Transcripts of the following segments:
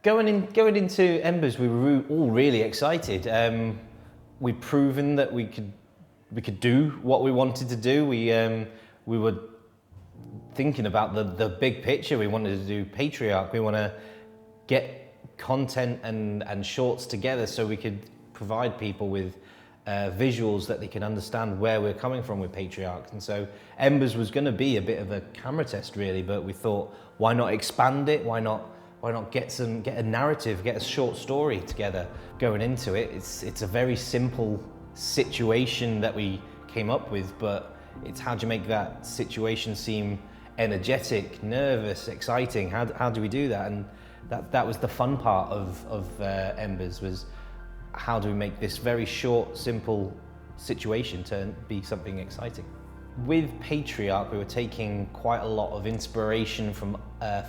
Going into Embers, we were all really excited. We'd proven that we could do what we wanted to do. We were thinking about the big picture. We wanted to do Patriarch. We want to get content and shorts together so we could provide people with visuals that they can understand where we're coming from with Patriarch. And so Embers was going to be a bit of a camera test, really, but we thought, why not expand it? Why not get a narrative, get a short story together going into it? It's a very simple situation that we came up with, but it's how do you make that situation seem energetic, nervous, exciting? How do we do that? And that was the fun part of Embers, was how do we make this very short, simple situation to be something exciting? With Patriarch, we were taking quite a lot of inspiration from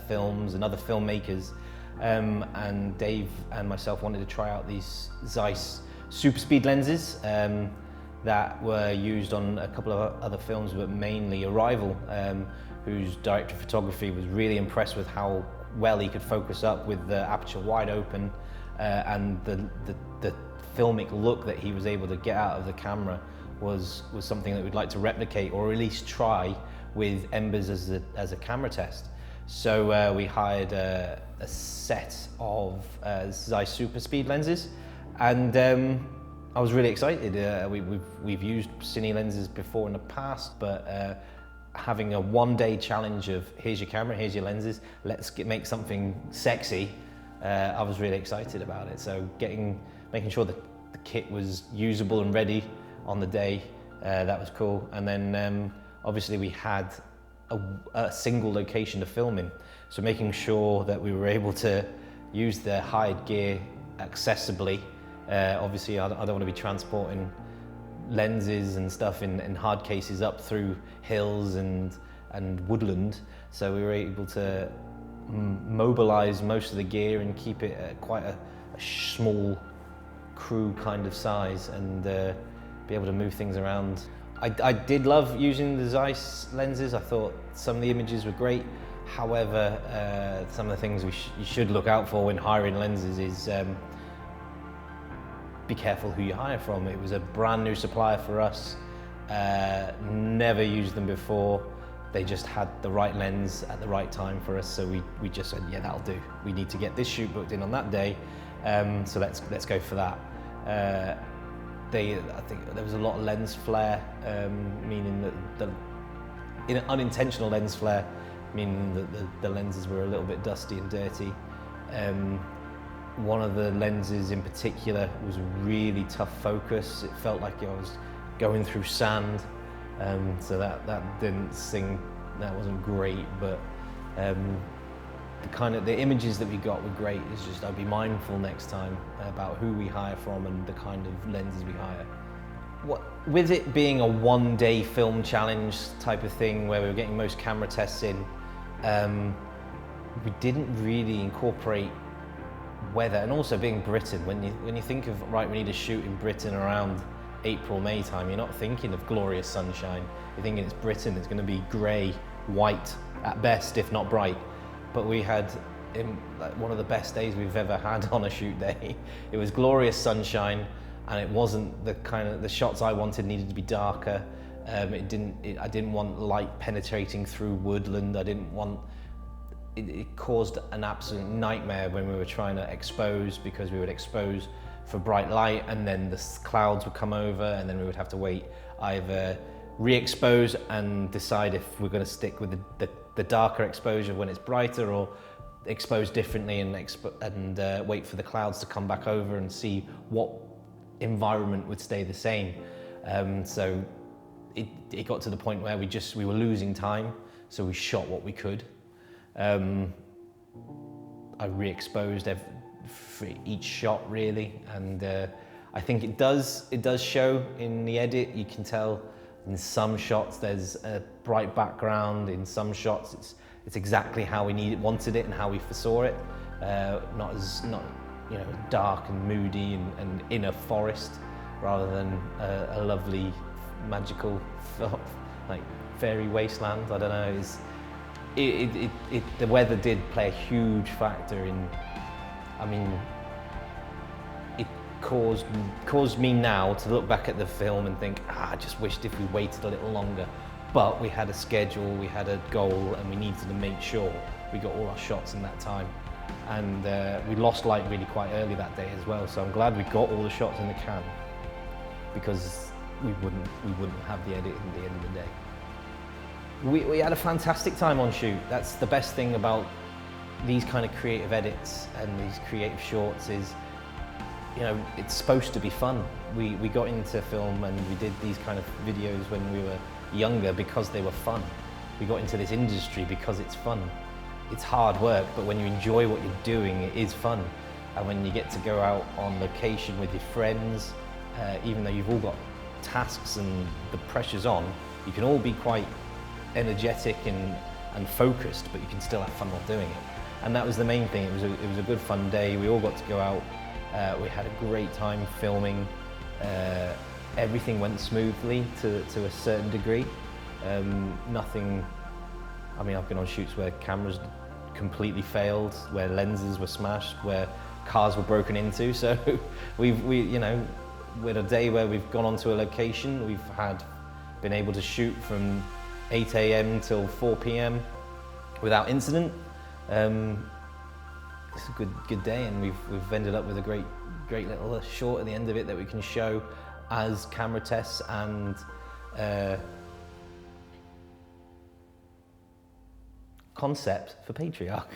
films and other filmmakers, and Dave and myself wanted to try out these Zeiss super speed lenses that were used on a couple of other films, but mainly Arrival, whose director of photography was really impressed with how well he could focus up with the aperture wide open, and the filmic look that he was able to get out of the camera was something that we'd like to replicate, or at least try with Embers as a camera test. So we hired a set of Zeiss super speed lenses, and I was really excited. We've used cine lenses before in the past, but having a one-day challenge of here's your camera, here's your lenses, let's make something sexy. I was really excited about it. So making sure that the kit was usable and ready on the day, that was cool. And then obviously we had a single location to film in, so making sure that we were able to use the hired gear accessibly. Obviously I don't want to be transporting lenses and stuff in hard cases up through hills and woodland, so we were able to mobilize most of the gear and keep it at quite a small crew kind of size, and be able to move things around. I did love using the Zeiss lenses. I thought some of the images were great. However, some of the things you should look out for when hiring lenses is be careful who you hire from. It was a brand new supplier for us, never used them before. They just had the right lens at the right time for us, so we just said, yeah, that'll do. We need to get this shoot booked in on that day, so let's go for that. I think there was a lot of lens flare, meaning that in an unintentional lens flare, meaning that the lenses were a little bit dusty and dirty. One of the lenses in particular was really tough focus. It felt like I was going through sand, so that wasn't great. But the images that we got were great. It's just I'd be mindful next time about who we hire from and the kind of lenses we hire. With it being a one-day film challenge type of thing where we were getting most camera tests in, we didn't really incorporate weather, and also being Britain, when you think of, right, we need to shoot in Britain around April, May time, you're not thinking of glorious sunshine. You're thinking it's Britain, it's going to be grey, white at best, if not bright. But we had one of the best days we've ever had on a shoot day. It was glorious sunshine, and it wasn't the shots I wanted. Needed to be darker. I didn't want light penetrating through woodland. It caused an absolute nightmare when we were trying to expose, because we would expose for bright light and then the clouds would come over, and then we would have to wait, either re-expose and decide if we're going to stick with the darker exposure when it's brighter, or expose differently and wait for the clouds to come back over and see what environment would stay the same. So it got to the point where we were losing time, so we shot what we could. I re-exposed for each shot really, and I think it does show in the edit. You can tell in some shots there's a bright background, in some shots it's exactly how we wanted it and how we foresaw it, not dark and moody and in a forest, rather than a lovely magical like fairy wasteland. I don't know. The weather did play a huge factor I mean, it caused me now to look back at the film and think, I just wished if we waited a little longer. But we had a schedule, we had a goal, and we needed to make sure we got all our shots in that time. And we lost light really quite early that day as well, so I'm glad we got all the shots in the can, because we wouldn't have the edit at the end of the day. We had a fantastic time on shoot. That's the best thing about these kind of creative edits and these creative shorts is, you know, it's supposed to be fun. We got into film and we did these kind of videos when we were younger because they were fun. We got into this industry because it's fun. It's hard work, but when you enjoy what you're doing, it is fun. And when you get to go out on location with your friends, even though you've all got tasks and the pressure's on, you can all be quite energetic and focused, but you can still have fun while doing it. And that was the main thing. It was a good fun day. We all got to go out. We had a great time filming. Everything went smoothly to a certain degree. Nothing. I mean, I've been on shoots where cameras completely failed, where lenses were smashed, where cars were broken into. So we you know, with a day where we've gone onto a location, we've been able to shoot from 8 AM till 4 PM without incident. It's a good day, and we've ended up with a great little short at the end of it that we can show as camera tests and concept for Patriarch.